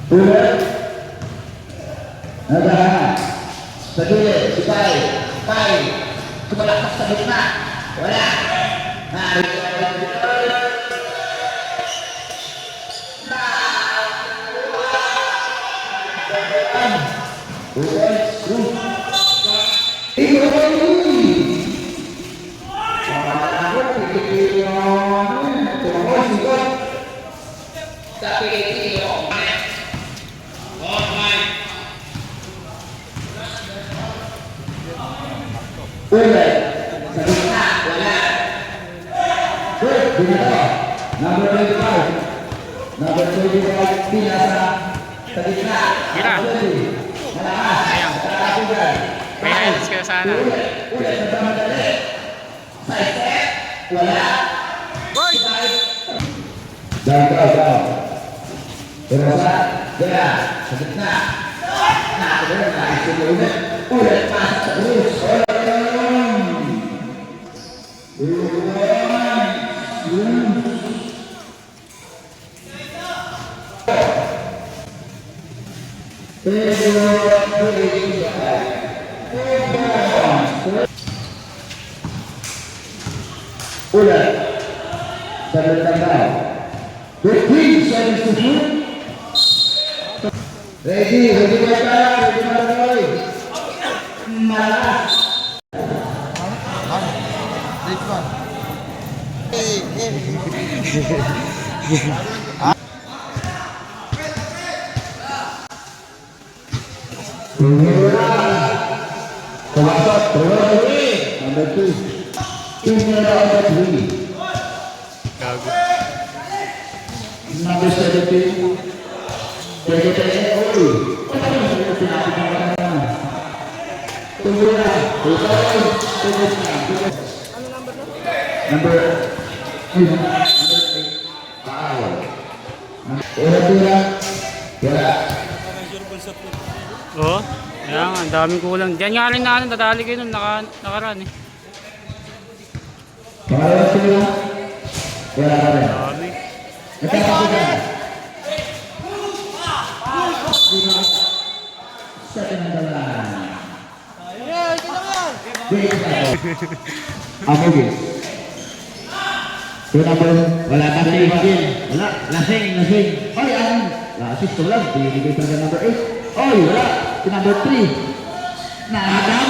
Ulit. Nagahanap. Sa gilid, si Kai. Kai. Kumalakas sa gitna. Wala. Ulit. Sa gitna. Wala. Good. Dito. Number 25. Number 25. Pinasa. Sa gitna. Gila. Malakas. Ayan. May hands kayo sana. Ulit. Sa madali. Side step. Wala. Boy! Down. Pinasa. Gila. Sa gitna. Ulit. Ulit. Pasok sa terus. Ulit. Sambil tanggal. Ready, service to shoot. Ready mulai. Malas. Kemasuk, number 2. Number 3. Gago. Number 17. Number 8. Oo. Kaya nga, ang daming kulang. Diyan nga rin na nadali kayo nun, nakaraan eh. Pangalawa sila. Wala ka rin. Dami. Nagkakasigan. Sa tinandalan. Amogis. Two number. Wala ka rin. Wala. Lasing. Oy, ang. Lasis ko lang. Binigay talaga number 8. Oy, wala. Si number 3. Na Adam.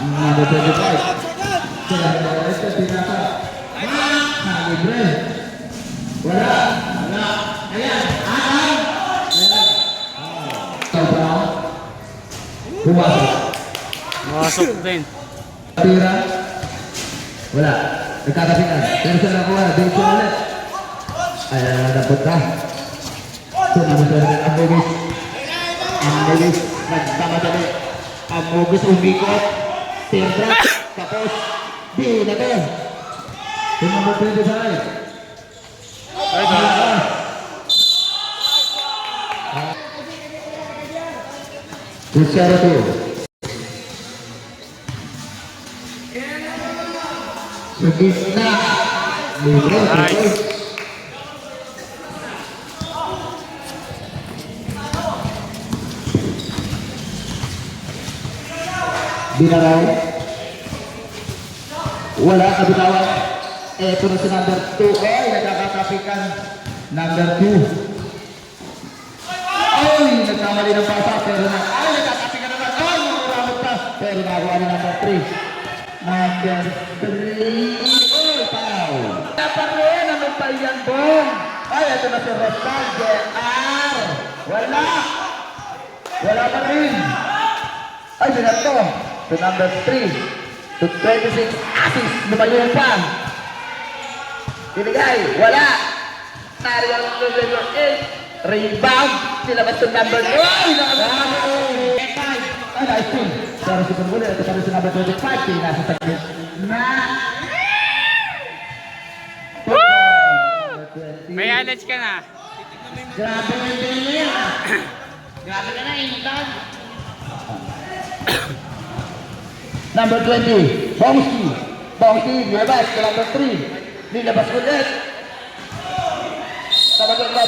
Number 25. Sila number 8. Pinasa. Libre. Wala. Ayan. Adam. Ayan. Pumasok. Masok din. Tira. Wala. Nagkakasingan. Pero siya nakuha. Dito ulit. Ayan, dapat ka. So, naman siya rin ang Mugis. Nagkamadali. Ang Mugis umikot. Tira. Tapos. Di na to. Yung number 25. Ay, gago. Kusyara to. Sa gitna. Libre. Nice. Binaraw. Wala kabitawan. Ito na si number 2. Ay, nagkakatapikan. Number 2. Ay, nagkamali ng pasa. Pero nagkakatapikan naman. Ay, makuramot pa. Pero nagawa na number 3. Number 3. Ay, foul. Dapat rin. Ano pa yan, Bong? Ay, ito na si Rostan. JR. Wala. Wala pa rin. Ay, binato. To number 3. To 26. Assist. Lumayo pa. Binigay. Wala. Nariyan ang number 8. Rebound. Silabas to number 2. Ay, nakasama. Ay, nice team. Pero si Panguli. Ito pa rin si number 25. Pinasa sa gate. Na. May alage ka na. Grabe na yun. Grabe ka na. Inutan. Number 20, Bongski, nilabas ke number 3, nilabas ulit. Tabagan ba?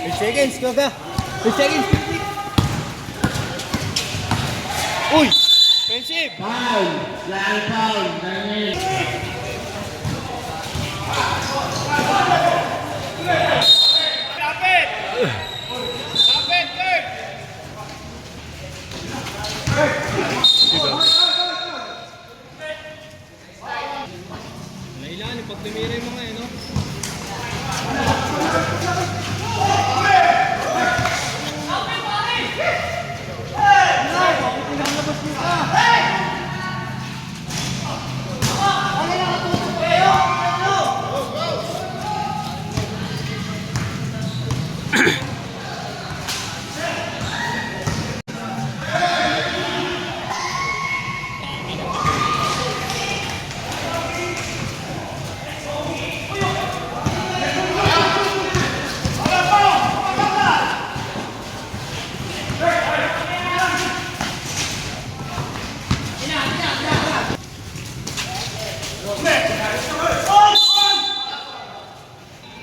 8 seconds, Goga. 8 seconds. Uy! Offensive! Foul. Flying foul. Daniel. Nailan, pag tumira yung mga no?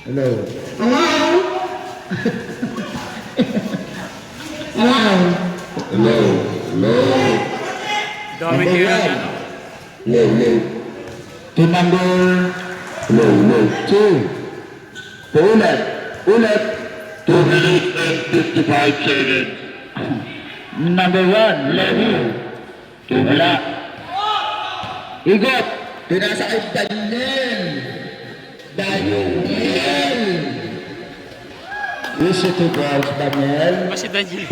Hello. Hello. Hello. Hello. Dami tira yan. Low, low. Team number low, 2. Ulit. 2 minutes and 55 seconds. Number 1, Levy. Wala. Igot. Tinasa kay Daniel. Easy to guard, Daniel. Kasi Daniel.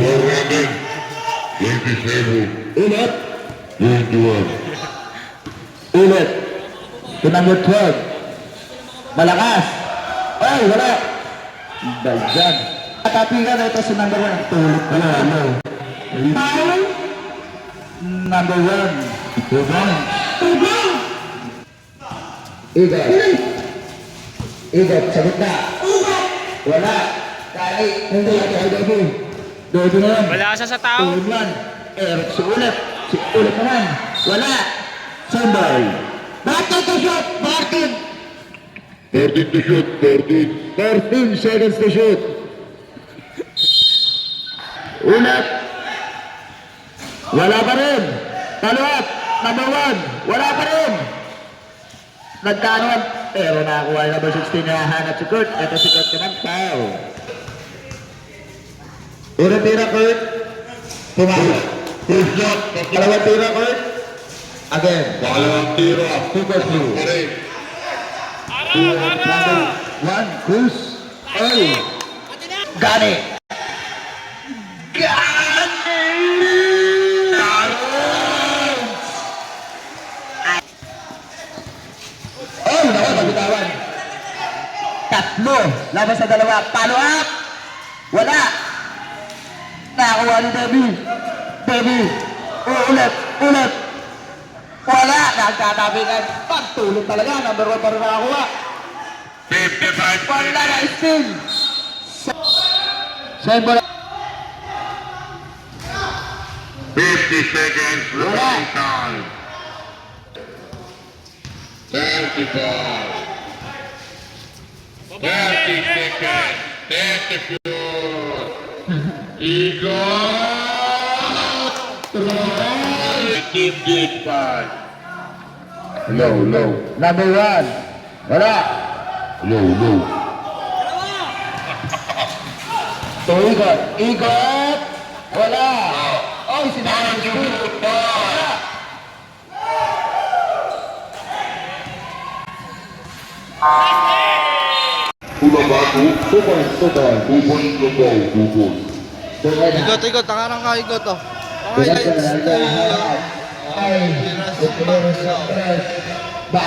27. Ulit. 21. Ulit. To number 12. Malakas. Ay, wala. Baljan. Katapigan na ito si number 1. Tulit. Wala. Foul. Number 1. Igot. Sa gitna. Wala. Kali. Hindi. Dodo na yan. Wala siya sa tao. Ulit man. Eric, si ulit naman. Wala. Sambal. Martin to shoot. 14 to shoot. 14 seconds to shoot. Ulit. Wala pa rin. Follow up. Number 1. Wala pa rin. Nagkaroon. Pero nakakuha yung number 16 na hanap si Kurt. Ito si Kurt naman. Foul. Unang tira, Kurt. Pumasok. Full shot. Dalawang tira, Kurt. Again. Dalawang tira. Super through. Number 1. Cruz. Ay. Gani. Oh, nabitawan. Tatlo. Laban sa dalawa. Follow up. Wala. Nakakuha ni Debbie. Ulit. Wala. Nagkatabigan. Pagtulog talaga. Number 1 pa rin nakakuha. 55. Wala na still. Send bola. 50 seconds remaining time. 35. 30 seconds. 34. Eagle. Team gate 5. Low. Number 1. Wala. Low. So, Igot. Wala. Oh, sinabi ko. Wala. Pulang batu. 2 points. 2 points to go. 2 points. Igot. Tangarang ka, Igot, oh. Highlights. Bakit? 3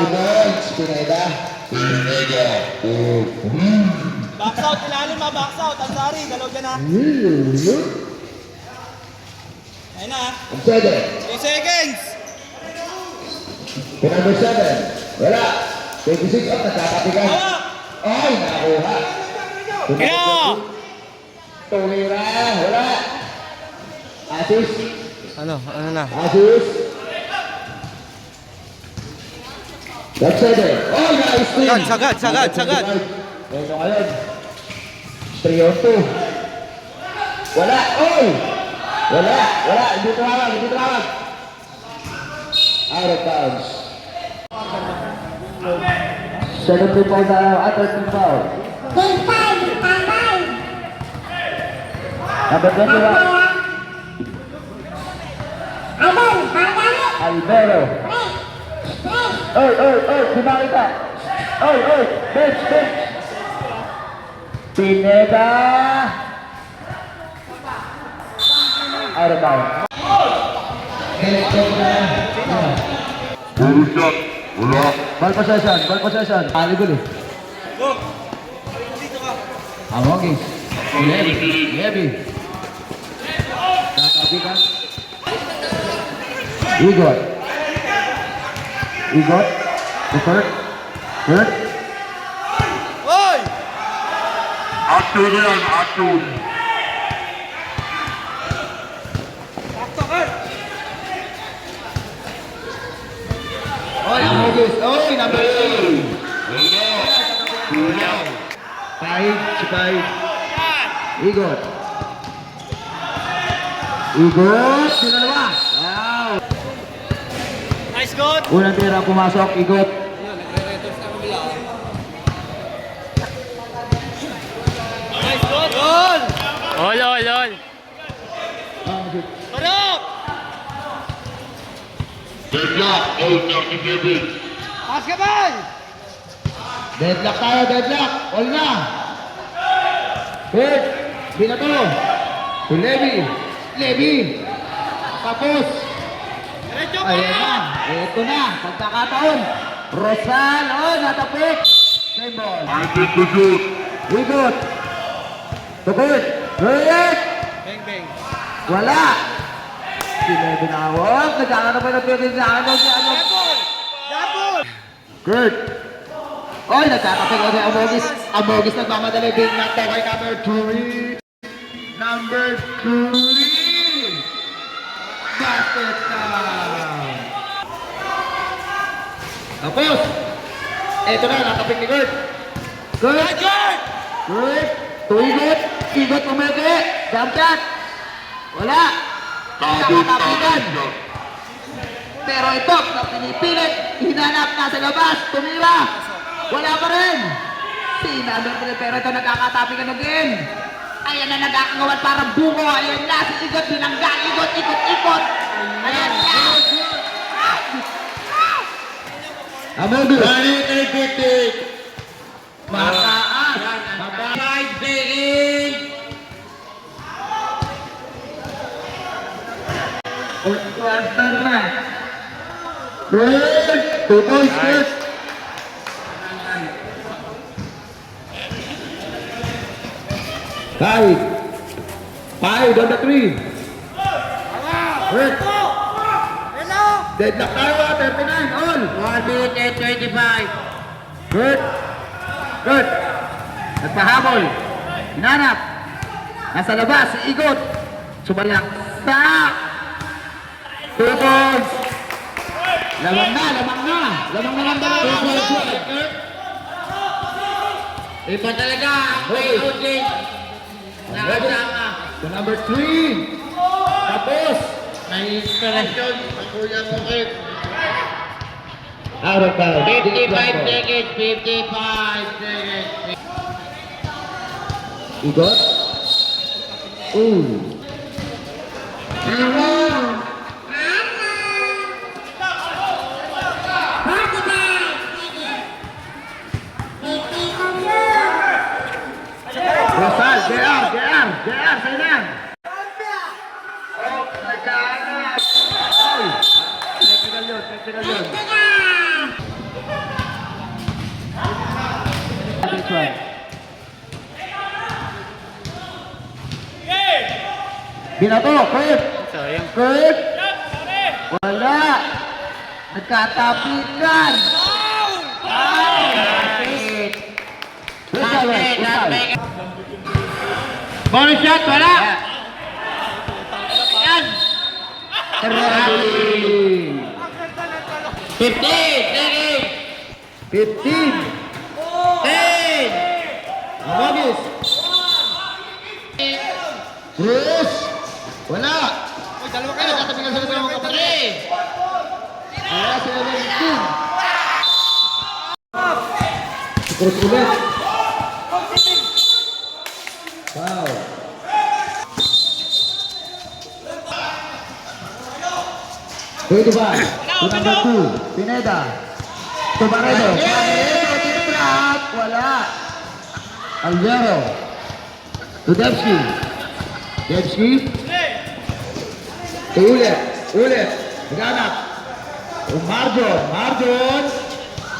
points. Pineda. Box out, ilalim ha, box out. Ansari, dalaw dyan ha. Ayun na ha. 3 seconds. Number 7. Wala. 26 up. Nagkakatigan. Ay, nakuha. Kaya! Tumira. Wala. Asus. Ano na? Asus. That's it. Oh, nice. Sagad. Ito ngayon. 3-2. Wala, oy! Wala, hindi tumawag. Out of bounds. 7 foul na, 13 foul. Number 21. Albero. Oy, kumari ka. Oy, bench. Pineda. Out of bounds. Puro shot. Wala. Ball possession. Alibul eh. Amogis. Levi. Tatabi ka. Igot. Kurt. Hoy! Action yan, action. Sakto, Kurt! Oy, Amogis. Oy, number 2. Wala. Kahit. Igot. Sinalawa. Wow. Nice good! Unang tira pumasok, Igot. Nice good! Goal! Ol. Parok! Deadlock. All 37. Basketball! Deadlock. All na. Kurt. Binato. To Levi. Tapos. Diretso pa! Ayan na. Ito na. Pagkakataon. Rosal. Oh, natapik. Same ball. I think to shoot. Igot. To Kurt. Kurt. Bang! Wala. Si Levi nawag. Nagkakaroon pa ng pwede sa ano. Double! Kurt. Oy, nagkakapig ako kay Amogis. Amogis nagmamadali. Big knock daw kay number 3. Basket time. Tapos. Eto na, nakapig ni Kurt. Kurt. To Igot umeke. Jump shot. Wala. Nakakapigan. Pero ito, na pinipilit, hinanap nasa labas, tumira. Wala pa rin. Si number 3, pero ito nagkakatapikan again. Ayan na nagkakagawan parang bungo. Ayan na, si Igot, binangga. Ikot. Ayan na. Amogis. Mataas. 5 seconds. Quarter na. Good. 2 points, Kurt. Kahit. 5 on the 3. Kurt. Deadlock tayo, 39 all. 1 minute and 25. Kurt. Nagpahabol. Hinanap. Nasa labas, si Igot. Sumalak. Stop. 2 points. Lamang na ng dalawa. Iba talaga ang may outing. Nakasama. To number 3. Tapos. May inspirasyon. Kuya Bukit. Out of bounds. 55 seconds. Igot. Rosal, JR, sa'yo na. Oh, nagkaanap. Oy, technical yun. This one. Binato, Sayang. Kurt. Wala. Nagkatapikan. Bonus shot, wala. Yan. 15. 10. Amogis. Cruz. Wala. Uy, dalawa Ay, kayo. nagtatabi ka sa mga kapatid. Wala sila ng team. Cruz ulit. Wow. Pwede ba? To number 2, Pineda. To Barredo. Barredo, tintrap. Wala. Alvaro. To Debski. Debski. To ulit. Ulit. Naghanap. To Marjon. Marjon.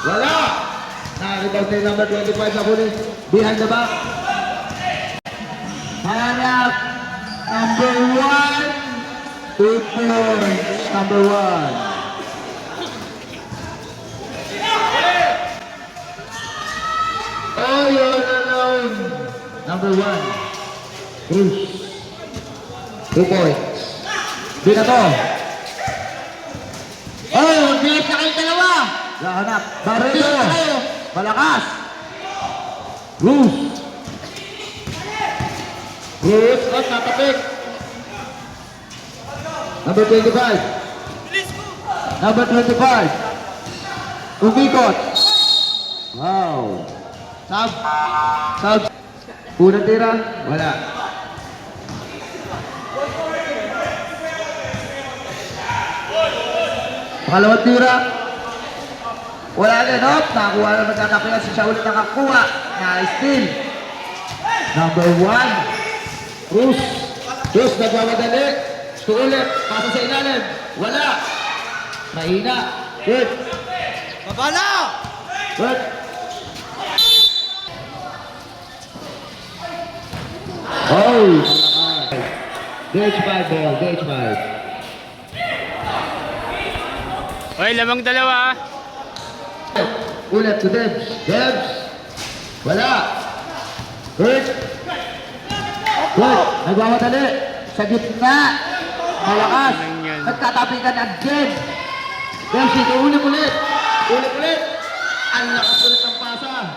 Wala. Nakakitaw tayo number 25 na kulit. Behind the back. Hanap. Number 1. 2 points. Number 1. Oh, you're alone. Number 1. Cruz. 2 points. Binato. Oh, bilis na kayong dalawa. Lahanap. Barredo. Malakas. Cruz. Cruz. At natapik. Number 25. Number 25. Umikot. Wow. Sab. Sab. Unang tira. Wala. Pangalawang tira. Wala din. Hop. Nakakuha na magkakapilan. Si siya ulit nakakuha. Na-steal. Number 1. Cruz. Cruz nagmamadali. Ulit. Pasa sa ilalim. Wala. Mahina. Good. Baba na! Good. Oh. DH5 ball. DH5. Oy, lamang dalawa. Ulit to Debs. Debs. Wala. Good. Good. Nagmamadali. Sa gitna. Malakas. Nagtatapikan again. Debs, ito ulit. Ulit. Ang lakas ulit ng pasa.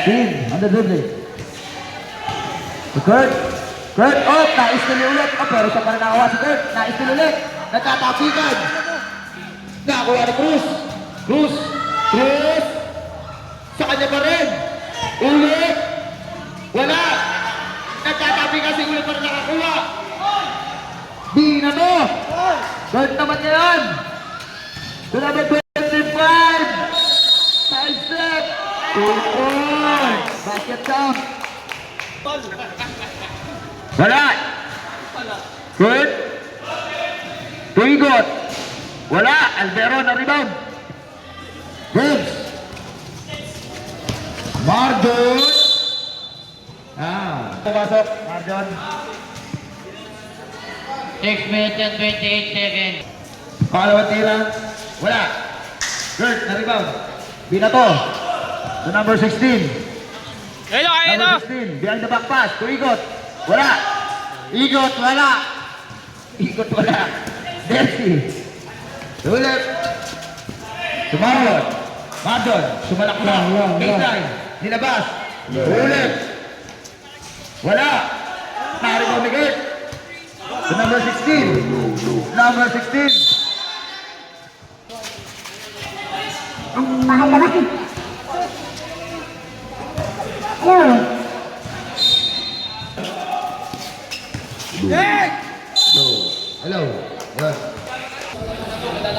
16. Under dribbling. Si Kurt. Kurt, oh, na-steal ulit. Oh, pero siya pa rin nakawa si Kurt. Na-steal ulit. Nagtatapikan. Nakakuha ni Cruz. Cruz. Sa kanya pa rin. Ulit. Wala. Nagtatapi kasi ulit pa rin nakakuha. Binato. Kurt naman yan. To number 25. Side step. 2 points. Basket down. Wala. Kurt. Tuigot. Wala. Alvaro na rebound. Dibs. Marjon. Pumasok. Marjon. 6 minutes and 28 seconds. Pangalawang tira. Wala. Kurt na rebound. Binato. To number 16. Ayun, kaya na. Number 16. Behind the back pass. Tuigot. Wala. Igot. Wala. Dempsey. Ulit. Sumarot. Marjon. Sumalak lang. Big time. Nilabas. Ulit. Wala. Nakarin mo ni Kurt. To number 16. Number 16. Hello.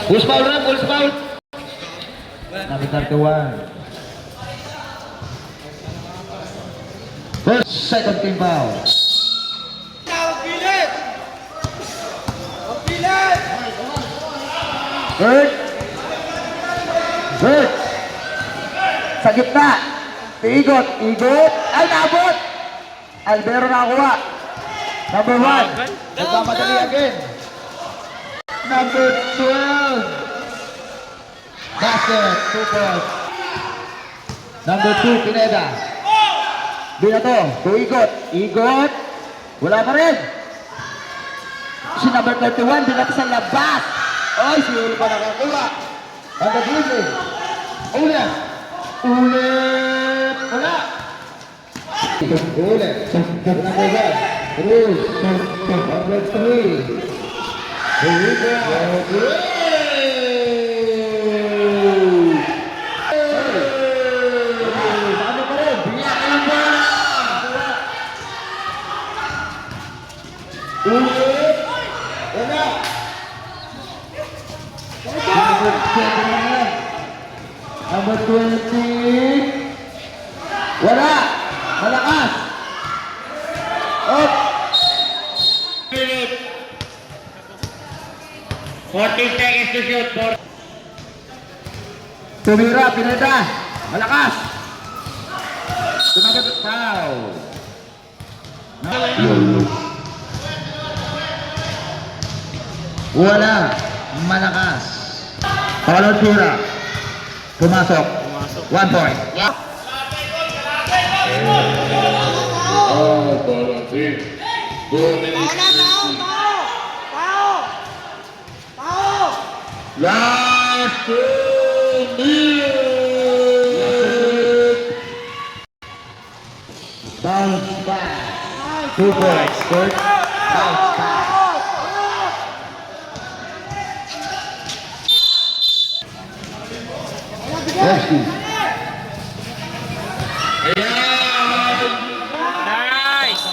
Pulse foul na, pulse foul. Number 31. First, second team foul. Magpilit! Third. Sa gitna. Igot. Ay, naabot. Alvaro nakakuha. Number 1. Nagmamadali again. Number 12. Basket. 2 points. Number 2, Pineda. Binato. Igot. Wala pa rin. Si number 31, binato sa labas. Ay, si Uli pa nakakuha. Under dribbling. Ulit. Wala. Ulit. Number 1. Chris, number 3. Here we go. Ano pa rin? Biyak ng bola! Ulit! Wala! Number 20. Wala! Malakas! Up! 14 seconds to shoot. Tumira, Pineda! Malakas! Tumagat at foul! Wala! Malakas! Paulo Tira! Pumasok! 1 point! Oh, volunteer. 2 minutes. Last 2 minutes! Bounce back! 2 points! Court. Bounce back! Rescue! Nice!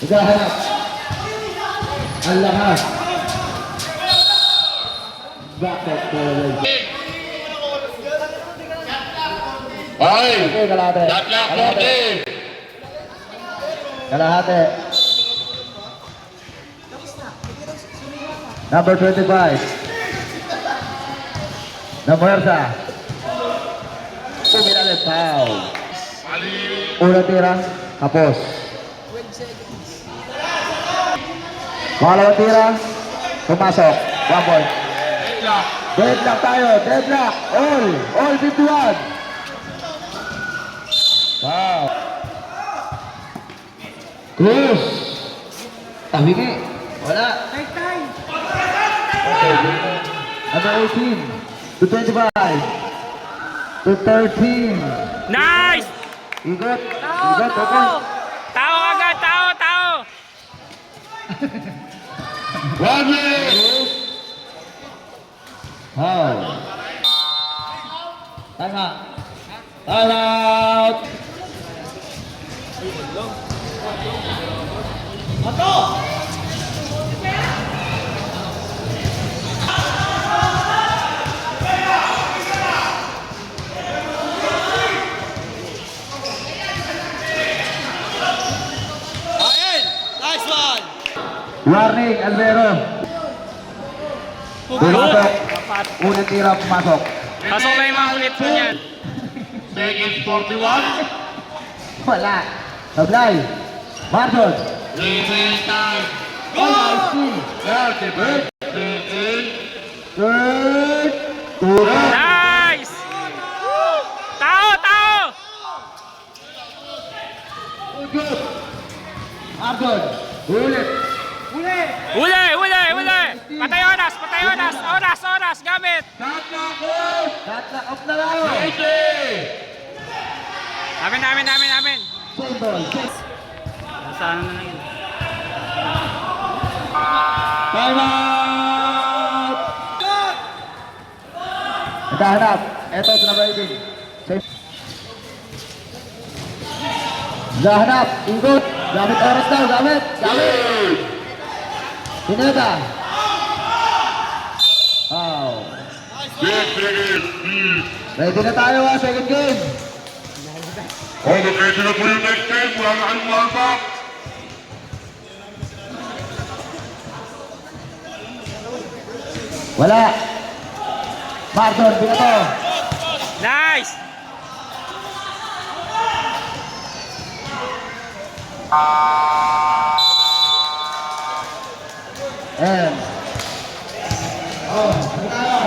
Naghahanap. Ang lakas. Bakit po rin? Ay! Okay, kalahati. Tatla, Kalahati. 40. Kalahati. Number 25. Namuersa. Pumilalit. Foul. Una tira. Kapos. Pangalawa tira. Pumasok. 1 point. Deadlock tayo. Deadlock. All 51. Wow. Cruz. Tahwigi. Wala. Okay. Number 18. To 25. To 13. Nice! Igot. Igot. Okay. Tao agad! Tao! Tao! 1 minute. Foul. Time out. Time out. Nice one! Warning, Alvero. Pumasok. Unang tira, pumasok. Pasok na yung mga kulit mo niyan. Seconds 41. Wala. Sablay. Marson. Remaining time. Nice team. 30. Third. Tura. Nice! Tao! Tao! Good. Marson. Ulit. Huli! Huli! Patay oras! Patay oras! Oras! Oras! Gamit! Tatla off na lang. Amin! Same ball. Saan na lang yun? Time out. Naghahanap. Eto, sinabaitin. Safe. Naghahanap. Ingot. Gamit oras daw. Gamit. Pineda. Wow. 6 seconds. Please. Ready na tayo ha. Second game. Convocation na po yung next game. Wala na kayong marpak. Wala. Marson, binato. Nice! And. Oh, ano tayo?